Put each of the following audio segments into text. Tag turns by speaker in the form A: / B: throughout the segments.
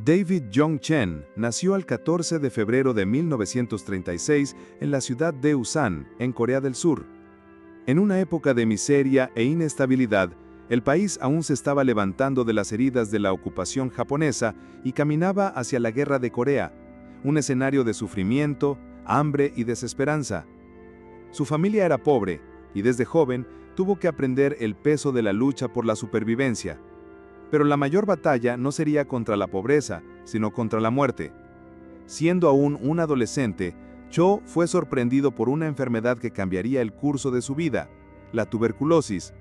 A: David Jong Chen nació el 14 de febrero de 1936 en la ciudad de Ulsan, en Corea del Sur. En una época de miseria e inestabilidad, el país aún se estaba levantando de las heridas de la ocupación japonesa y caminaba hacia la Guerra de Corea, un escenario de sufrimiento, hambre y desesperanza. Su familia era pobre y desde joven tuvo que aprender el peso de la lucha por la supervivencia. Pero la mayor batalla no sería contra la pobreza, sino contra la muerte. Siendo aún un adolescente, Cho fue sorprendido por una enfermedad que cambiaría el curso de su vida, la tuberculosis.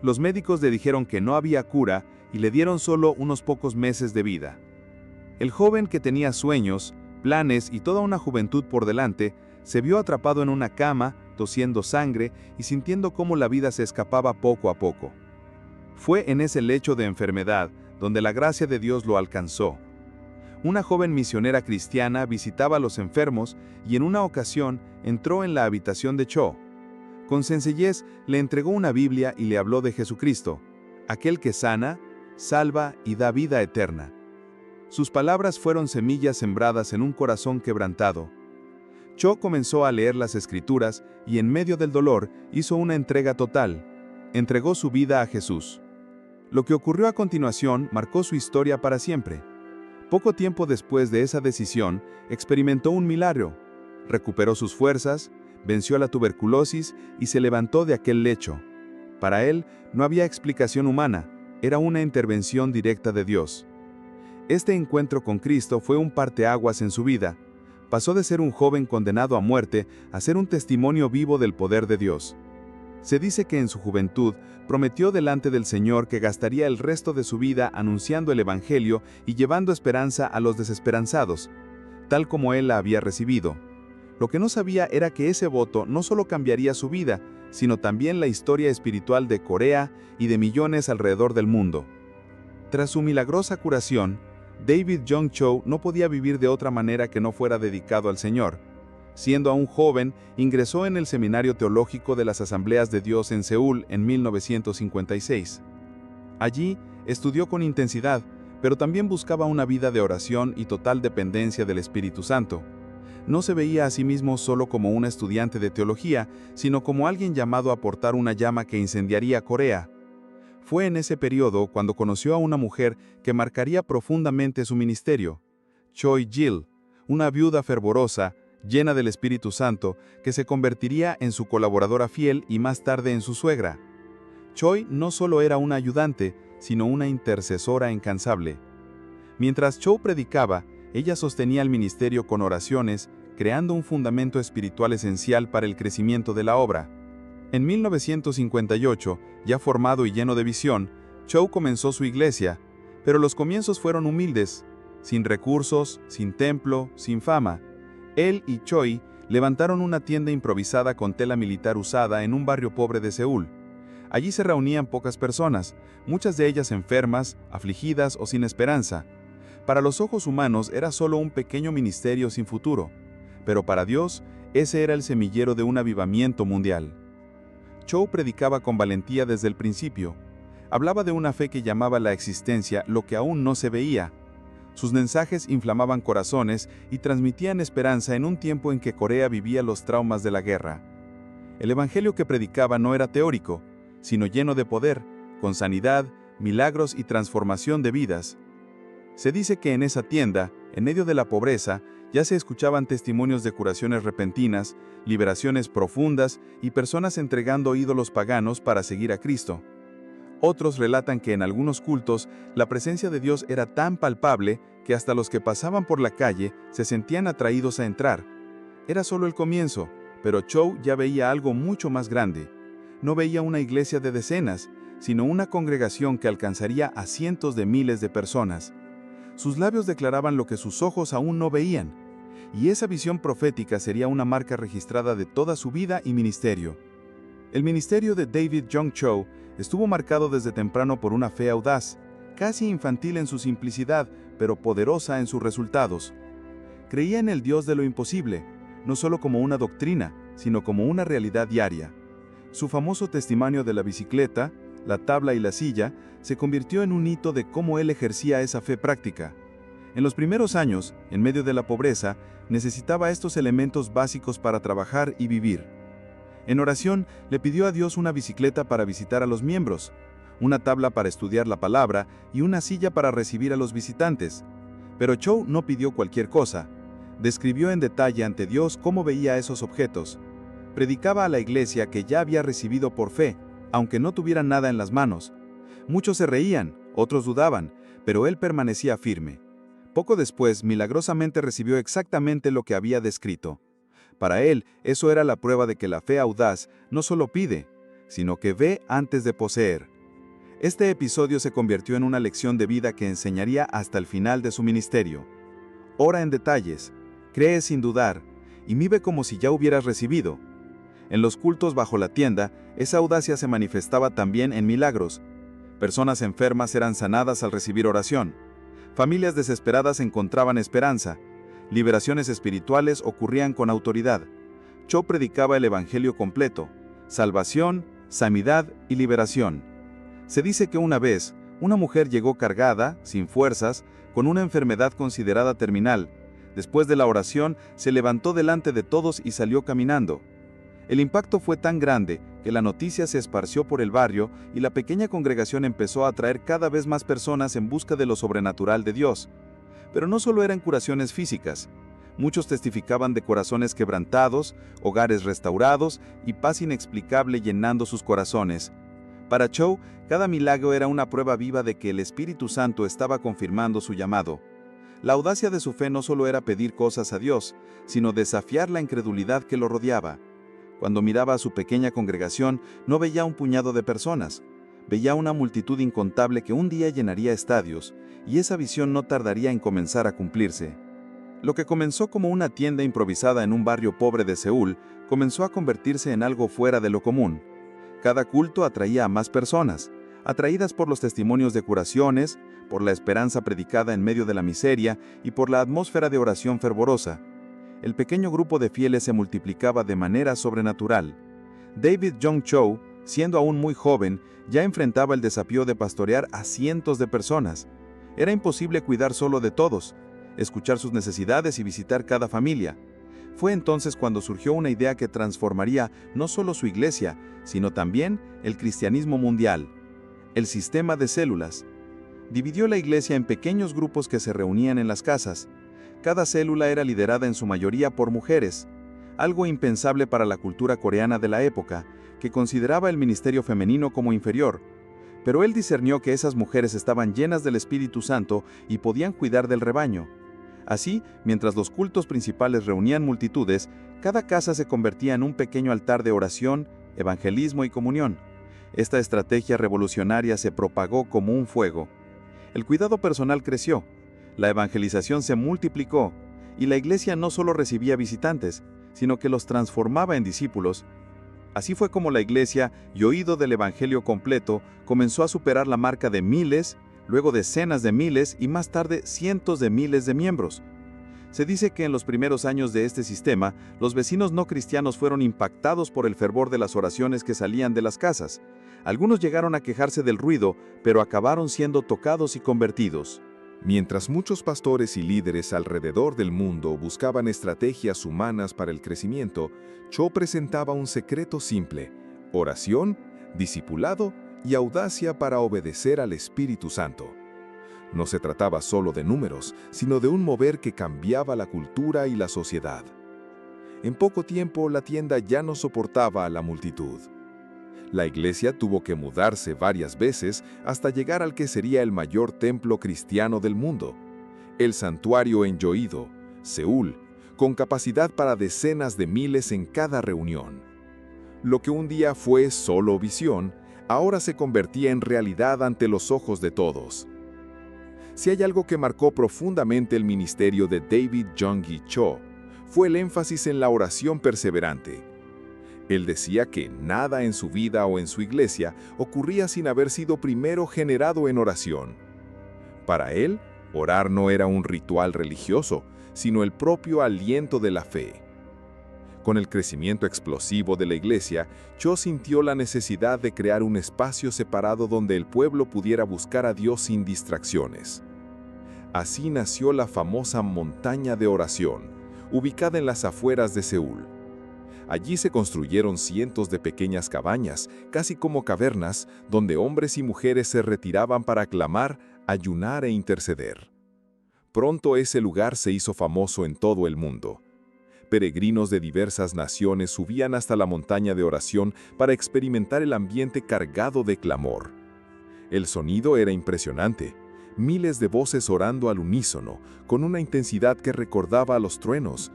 A: Los médicos le dijeron que no había cura y le dieron solo unos pocos meses de vida. El joven, que tenía sueños, planes y toda una juventud por delante, se vio atrapado en una cama, tosiendo sangre y sintiendo cómo la vida se escapaba poco a poco. Fue en ese lecho de enfermedad donde la gracia de Dios lo alcanzó. Una joven misionera cristiana visitaba a los enfermos y en una ocasión entró en la habitación de Cho. Con sencillez le entregó una Biblia y le habló de Jesucristo, aquel que sana, salva y da vida eterna. Sus palabras fueron semillas sembradas en un corazón quebrantado. Cho comenzó a leer las Escrituras y en medio del dolor hizo una entrega total. Entregó su vida a Jesús. Lo que ocurrió a continuación marcó su historia para siempre. Poco tiempo después de esa decisión, experimentó un milagro. Recuperó sus fuerzas, venció la tuberculosis y se levantó de aquel lecho. Para él, no había explicación humana, era una intervención directa de Dios. Este encuentro con Cristo fue un parteaguas en su vida. Pasó de ser un joven condenado a muerte a ser un testimonio vivo del poder de Dios. Se dice que en su juventud prometió delante del Señor que gastaría el resto de su vida anunciando el Evangelio y llevando esperanza a los desesperanzados, tal como él la había recibido. Lo que no sabía era que ese voto no solo cambiaría su vida, sino también la historia espiritual de Corea y de millones alrededor del mundo. Tras su milagrosa curación, David Jong Cho no podía vivir de otra manera que no fuera dedicado al Señor. Siendo aún joven, ingresó en el Seminario Teológico de las Asambleas de Dios en Seúl en 1956. Allí estudió con intensidad, pero también buscaba una vida de oración y total dependencia del Espíritu Santo. No se veía a sí mismo solo como un estudiante de teología, sino como alguien llamado a portar una llama que incendiaría Corea. Fue en ese periodo cuando conoció a una mujer que marcaría profundamente su ministerio, Choi Jil, una viuda fervorosa, llena del Espíritu Santo, que se convertiría en su colaboradora fiel y más tarde en su suegra. Choi no solo era una ayudante, sino una intercesora incansable. Mientras Cho predicaba, ella sostenía el ministerio con oraciones, creando un fundamento espiritual esencial para el crecimiento de la obra. En 1958, ya formado y lleno de visión, Cho comenzó su iglesia, pero los comienzos fueron humildes, sin recursos, sin templo, sin fama. Él y Choi levantaron una tienda improvisada con tela militar usada en un barrio pobre de Seúl. Allí se reunían pocas personas, muchas de ellas enfermas, afligidas o sin esperanza. Para los ojos humanos era solo un pequeño ministerio sin futuro, pero para Dios ese era el semillero de un avivamiento mundial. Cho predicaba con valentía desde el principio. Hablaba de una fe que llamaba la existencia lo que aún no se veía. Sus mensajes inflamaban corazones y transmitían esperanza en un tiempo en que Corea vivía los traumas de la guerra. El evangelio que predicaba no era teórico, sino lleno de poder, con sanidad, milagros y transformación de vidas. Se dice que en esa tienda, en medio de la pobreza, ya se escuchaban testimonios de curaciones repentinas, liberaciones profundas y personas entregando ídolos paganos para seguir a Cristo. Otros relatan que en algunos cultos la presencia de Dios era tan palpable que hasta los que pasaban por la calle se sentían atraídos a entrar. Era solo el comienzo, pero Cho ya veía algo mucho más grande. No veía una iglesia de decenas, sino una congregación que alcanzaría a cientos de miles de personas. Sus labios declaraban lo que sus ojos aún no veían, y esa visión profética sería una marca registrada de toda su vida y ministerio. El ministerio de David Jong Cho estuvo marcado desde temprano por una fe audaz, casi infantil en su simplicidad, pero poderosa en sus resultados. Creía en el Dios de lo imposible, no solo como una doctrina, sino como una realidad diaria. Su famoso testimonio de la bicicleta, la tabla y la silla se convirtió en un hito de cómo él ejercía esa fe práctica.
B: En los primeros años, en medio de la pobreza, necesitaba estos elementos básicos para trabajar y vivir. En oración, le pidió a Dios una bicicleta para visitar a los miembros, una tabla para estudiar la palabra y una silla para recibir a los visitantes. Pero Cho no pidió cualquier cosa. Describió en detalle ante Dios cómo veía esos objetos. Predicaba a la iglesia que ya había recibido por fe, aunque no tuvieran nada en las manos. Muchos se reían, otros dudaban, pero él permanecía firme. Poco después, milagrosamente recibió exactamente lo que había descrito. Para él, eso era la prueba de que la fe audaz no solo pide, sino que ve antes de poseer. Este episodio se convirtió en una lección de vida que enseñaría hasta el final de su ministerio. Ora en detalles, cree sin dudar, y vive como si ya hubieras recibido. En los cultos bajo la tienda, esa audacia se manifestaba también en milagros. Personas enfermas eran sanadas al recibir oración. Familias desesperadas encontraban esperanza. Liberaciones espirituales ocurrían con autoridad. Cho predicaba el evangelio completo: salvación, sanidad y liberación. Se dice que una vez, una mujer llegó cargada, sin fuerzas, con una enfermedad considerada terminal. Después de la oración, se levantó delante de todos y salió caminando. El impacto fue tan grande que la noticia se esparció por el barrio y la pequeña congregación empezó a atraer cada vez más personas en busca de lo sobrenatural de Dios. Pero no solo eran curaciones físicas. Muchos testificaban de corazones quebrantados, hogares restaurados y paz inexplicable llenando sus corazones. Para Cho, cada milagro era una prueba viva de que el Espíritu Santo estaba confirmando su llamado. La audacia de su fe no solo era pedir cosas a Dios, sino desafiar la incredulidad que lo rodeaba. Cuando miraba a su pequeña congregación, no veía un puñado de personas. Veía una multitud incontable que un día llenaría estadios, y esa visión no tardaría en comenzar a cumplirse. Lo que comenzó como una tienda improvisada en un barrio pobre de Seúl, comenzó a convertirse en algo fuera de lo común. Cada culto atraía a más personas, atraídas por los testimonios de curaciones, por la esperanza predicada en medio de la miseria y por la atmósfera de oración fervorosa. El pequeño grupo de fieles se multiplicaba de manera sobrenatural. David Jong Cho, siendo aún muy joven, ya enfrentaba el desafío de pastorear a cientos de personas. Era imposible cuidar solo de todos, escuchar sus necesidades y visitar cada familia. Fue entonces cuando surgió una idea que transformaría no solo su iglesia, sino también el cristianismo mundial: el sistema de células. Dividió la iglesia en pequeños grupos que se reunían en las casas. Cada célula era liderada en su mayoría por mujeres, algo impensable para la cultura coreana de la época, que consideraba el ministerio femenino como inferior. Pero él discernió que esas mujeres estaban llenas del Espíritu Santo y podían cuidar del rebaño. Así, mientras los cultos principales reunían multitudes, cada casa se convertía en un pequeño altar de oración, evangelismo y comunión. Esta estrategia revolucionaria se propagó como un fuego. El cuidado personal creció, la evangelización se multiplicó, y la iglesia no solo recibía visitantes, sino que los transformaba en discípulos. Así fue como la iglesia, y oído del evangelio completo, comenzó a superar la marca de miles, luego decenas de miles y más tarde cientos de miles de miembros. Se dice que en los primeros años de este sistema, los vecinos no cristianos fueron impactados por el fervor de las oraciones que salían de las casas. Algunos llegaron a quejarse del ruido, pero acabaron siendo tocados y convertidos.
C: Mientras muchos pastores y líderes alrededor del mundo buscaban estrategias humanas para el crecimiento, Cho presentaba un secreto simple: oración, discipulado y audacia para obedecer al Espíritu Santo. No se trataba solo de números, sino de un mover que cambiaba la cultura y la sociedad. En poco tiempo, la tienda ya no soportaba a la multitud. La iglesia tuvo que mudarse varias veces hasta llegar al que sería el mayor templo cristiano del mundo, el santuario en Yoido, Seúl, con capacidad para decenas de miles en cada reunión. Lo que un día fue solo visión, ahora se convertía en realidad ante los ojos de todos. Si hay algo que marcó profundamente el ministerio de David Jong Cho, fue el énfasis en la oración perseverante. Él decía que nada en su vida o en su iglesia ocurría sin haber sido primero generado en oración. Para él, orar no era un ritual religioso, sino el propio aliento de la fe. Con el crecimiento explosivo de la iglesia, Cho sintió la necesidad de crear un espacio separado donde el pueblo pudiera buscar a Dios sin distracciones. Así nació la famosa montaña de oración, ubicada en las afueras de Seúl. Allí se construyeron cientos de pequeñas cabañas, casi como cavernas, donde hombres y mujeres se retiraban para clamar, ayunar e interceder. Pronto ese lugar se hizo famoso en todo el mundo. Peregrinos de diversas naciones subían hasta la montaña de oración para experimentar el ambiente cargado de clamor. El sonido era impresionante. Miles de voces orando al unísono, con una intensidad que recordaba a los truenos.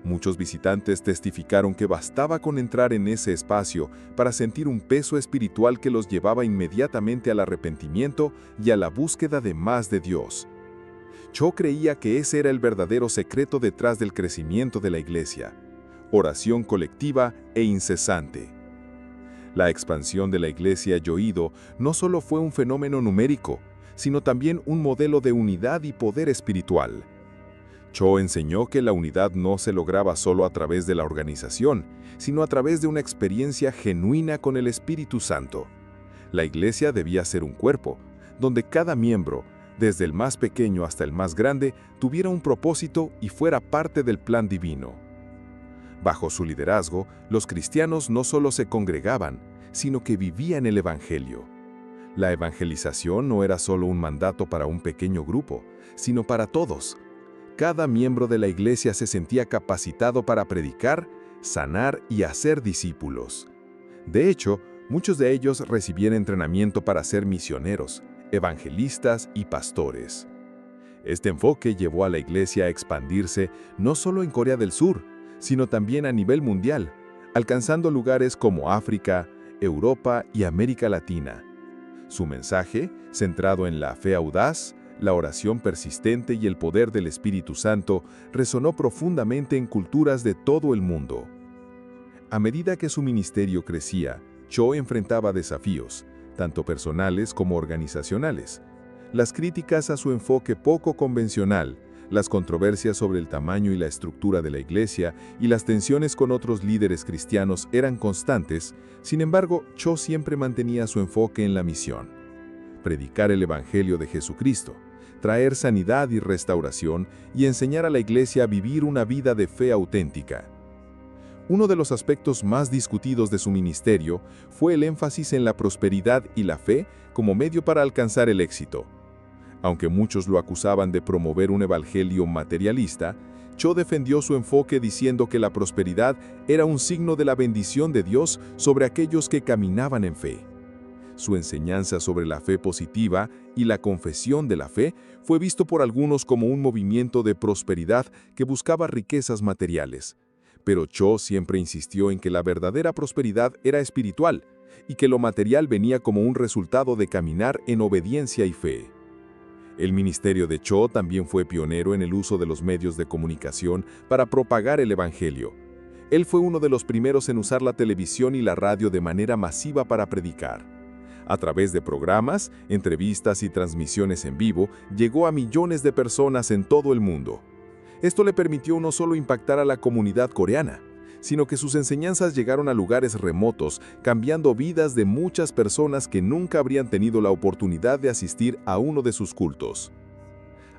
C: Muchos visitantes testificaron que bastaba con entrar en ese espacio para sentir un peso espiritual que los llevaba inmediatamente al arrepentimiento y a la búsqueda de más de Dios. Cho creía que ese era el verdadero secreto detrás del crecimiento de la iglesia: oración colectiva e incesante. La expansión de la iglesia Yoido no solo fue un fenómeno numérico, sino también un modelo de unidad y poder espiritual. Cho enseñó que la unidad no se lograba solo a través de la organización, sino a través de una experiencia genuina con el Espíritu Santo. La iglesia debía ser un cuerpo, donde cada miembro, desde el más pequeño hasta el más grande, tuviera un propósito y fuera parte del plan divino. Bajo su liderazgo, los cristianos no solo se congregaban, sino que vivían el Evangelio. La evangelización no era solo un mandato para un pequeño grupo, sino para todos. Cada miembro de la iglesia se sentía capacitado para predicar, sanar y hacer discípulos. De hecho, muchos de ellos recibían entrenamiento para ser misioneros, evangelistas y pastores. Este enfoque llevó a la iglesia a expandirse no solo en Corea del Sur, sino también a nivel mundial, alcanzando lugares como África, Europa y América Latina. Su mensaje, centrado en la fe audaz, la oración persistente y el poder del Espíritu Santo, resonó profundamente en culturas de todo el mundo. A medida que su ministerio crecía, Cho enfrentaba desafíos, tanto personales como organizacionales. Las críticas a su enfoque poco convencional, las controversias sobre el tamaño y la estructura de la iglesia y las tensiones con otros líderes cristianos eran constantes. Sin embargo, Cho siempre mantenía su enfoque en la misión: predicar el Evangelio de Jesucristo, traer sanidad y restauración y enseñar a la iglesia a vivir una vida de fe auténtica. Uno de los aspectos más discutidos de su ministerio fue el énfasis en la prosperidad y la fe como medio para alcanzar el éxito. Aunque muchos lo acusaban de promover un evangelio materialista, Cho defendió su enfoque diciendo que la prosperidad era un signo de la bendición de Dios sobre aquellos que caminaban en fe. Su enseñanza sobre la fe positiva y la confesión de la fe fue visto por algunos como un movimiento de prosperidad que buscaba riquezas materiales. Pero Cho siempre insistió en que la verdadera prosperidad era espiritual y que lo material venía como un resultado de caminar en obediencia y fe. El ministerio de Cho también fue pionero en el uso de los medios de comunicación para propagar el Evangelio. Él fue uno de los primeros en usar la televisión y la radio de manera masiva para predicar. A través de programas, entrevistas y transmisiones en vivo, llegó a millones de personas en todo el mundo. Esto le permitió no solo impactar a la comunidad coreana, sino que sus enseñanzas llegaron a lugares remotos, cambiando vidas de muchas personas que nunca habrían tenido la oportunidad de asistir a uno de sus cultos.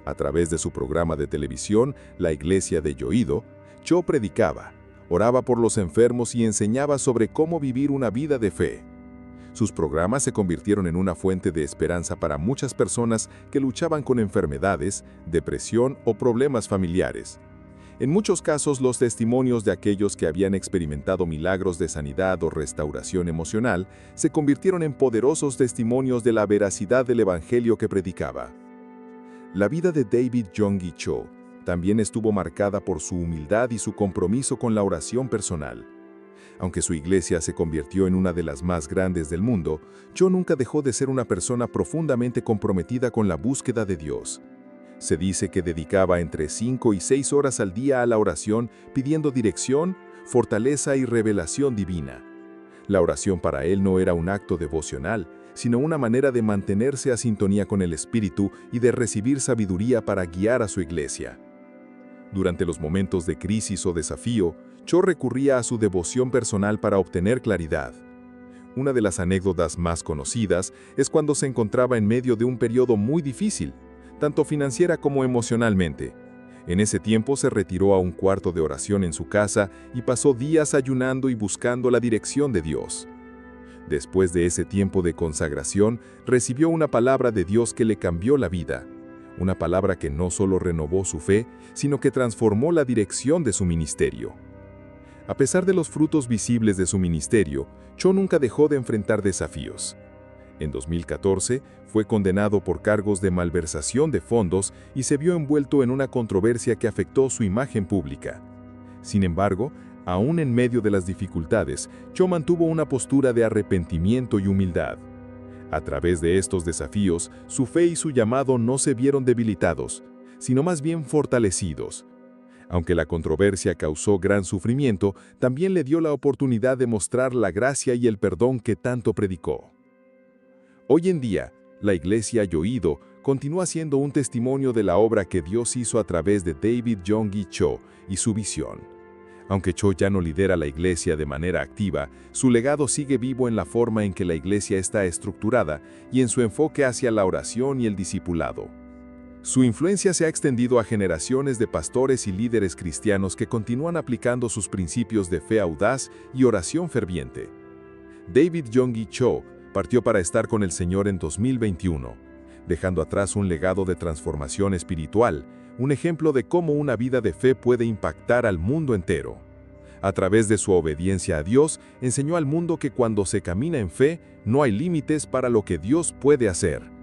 C: A través de su programa de televisión, La Iglesia de Yoido, Cho predicaba, oraba por los enfermos y enseñaba sobre cómo vivir una vida de fe. Sus programas se convirtieron en una fuente de esperanza para muchas personas que luchaban con enfermedades, depresión o problemas familiares. En muchos casos, los testimonios de aquellos que habían experimentado milagros de sanidad o restauración emocional se convirtieron en poderosos testimonios de la veracidad del evangelio que predicaba. La vida de David Jong-gi Cho también estuvo marcada por su humildad y su compromiso con la oración personal. Aunque su iglesia se convirtió en una de las más grandes del mundo, Cho nunca dejó de ser una persona profundamente comprometida con la búsqueda de Dios. Se dice que dedicaba entre 5 y 6 horas al día a la oración, pidiendo dirección, fortaleza y revelación divina. La oración para él no era un acto devocional, sino una manera de mantenerse a sintonía con el Espíritu y de recibir sabiduría para guiar a su iglesia. Durante los momentos de crisis o desafío, Cho recurría a su devoción personal para obtener claridad. Una de las anécdotas más conocidas es cuando se encontraba en medio de un periodo muy difícil. tanto financiera como emocionalmente. En ese tiempo se retiró a un cuarto de oración en su casa y pasó días ayunando y buscando la dirección de Dios. Después de ese tiempo de consagración, recibió una palabra de Dios que le cambió la vida. Una palabra que no solo renovó su fe, sino que transformó la dirección de su ministerio. A pesar de los frutos visibles de su ministerio, Cho nunca dejó de enfrentar desafíos. En 2014, fue condenado por cargos de malversación de fondos y se vio envuelto en una controversia que afectó su imagen pública. Sin embargo, aún en medio de las dificultades, Cho mantuvo una postura de arrepentimiento y humildad. A través de estos desafíos, su fe y su llamado no se vieron debilitados, sino más bien fortalecidos. Aunque la controversia causó gran sufrimiento, también le dio la oportunidad de mostrar la gracia y el perdón que tanto predicó. Hoy en día, la Iglesia Yoido continúa siendo un testimonio de la obra que Dios hizo a través de David Yonggi Cho y su visión. Aunque Cho ya no lidera la Iglesia de manera activa, su legado sigue vivo en la forma en que la Iglesia está estructurada y en su enfoque hacia la oración y el discipulado. Su influencia se ha extendido a generaciones de pastores y líderes cristianos que continúan aplicando sus principios de fe audaz y oración ferviente. David Yonggi Cho partió para estar con el Señor en 2021, dejando atrás un legado de transformación espiritual, un ejemplo de cómo una vida de fe puede impactar al mundo entero. A través de su obediencia a Dios, enseñó al mundo que cuando se camina en fe, no hay límites para lo que Dios puede hacer.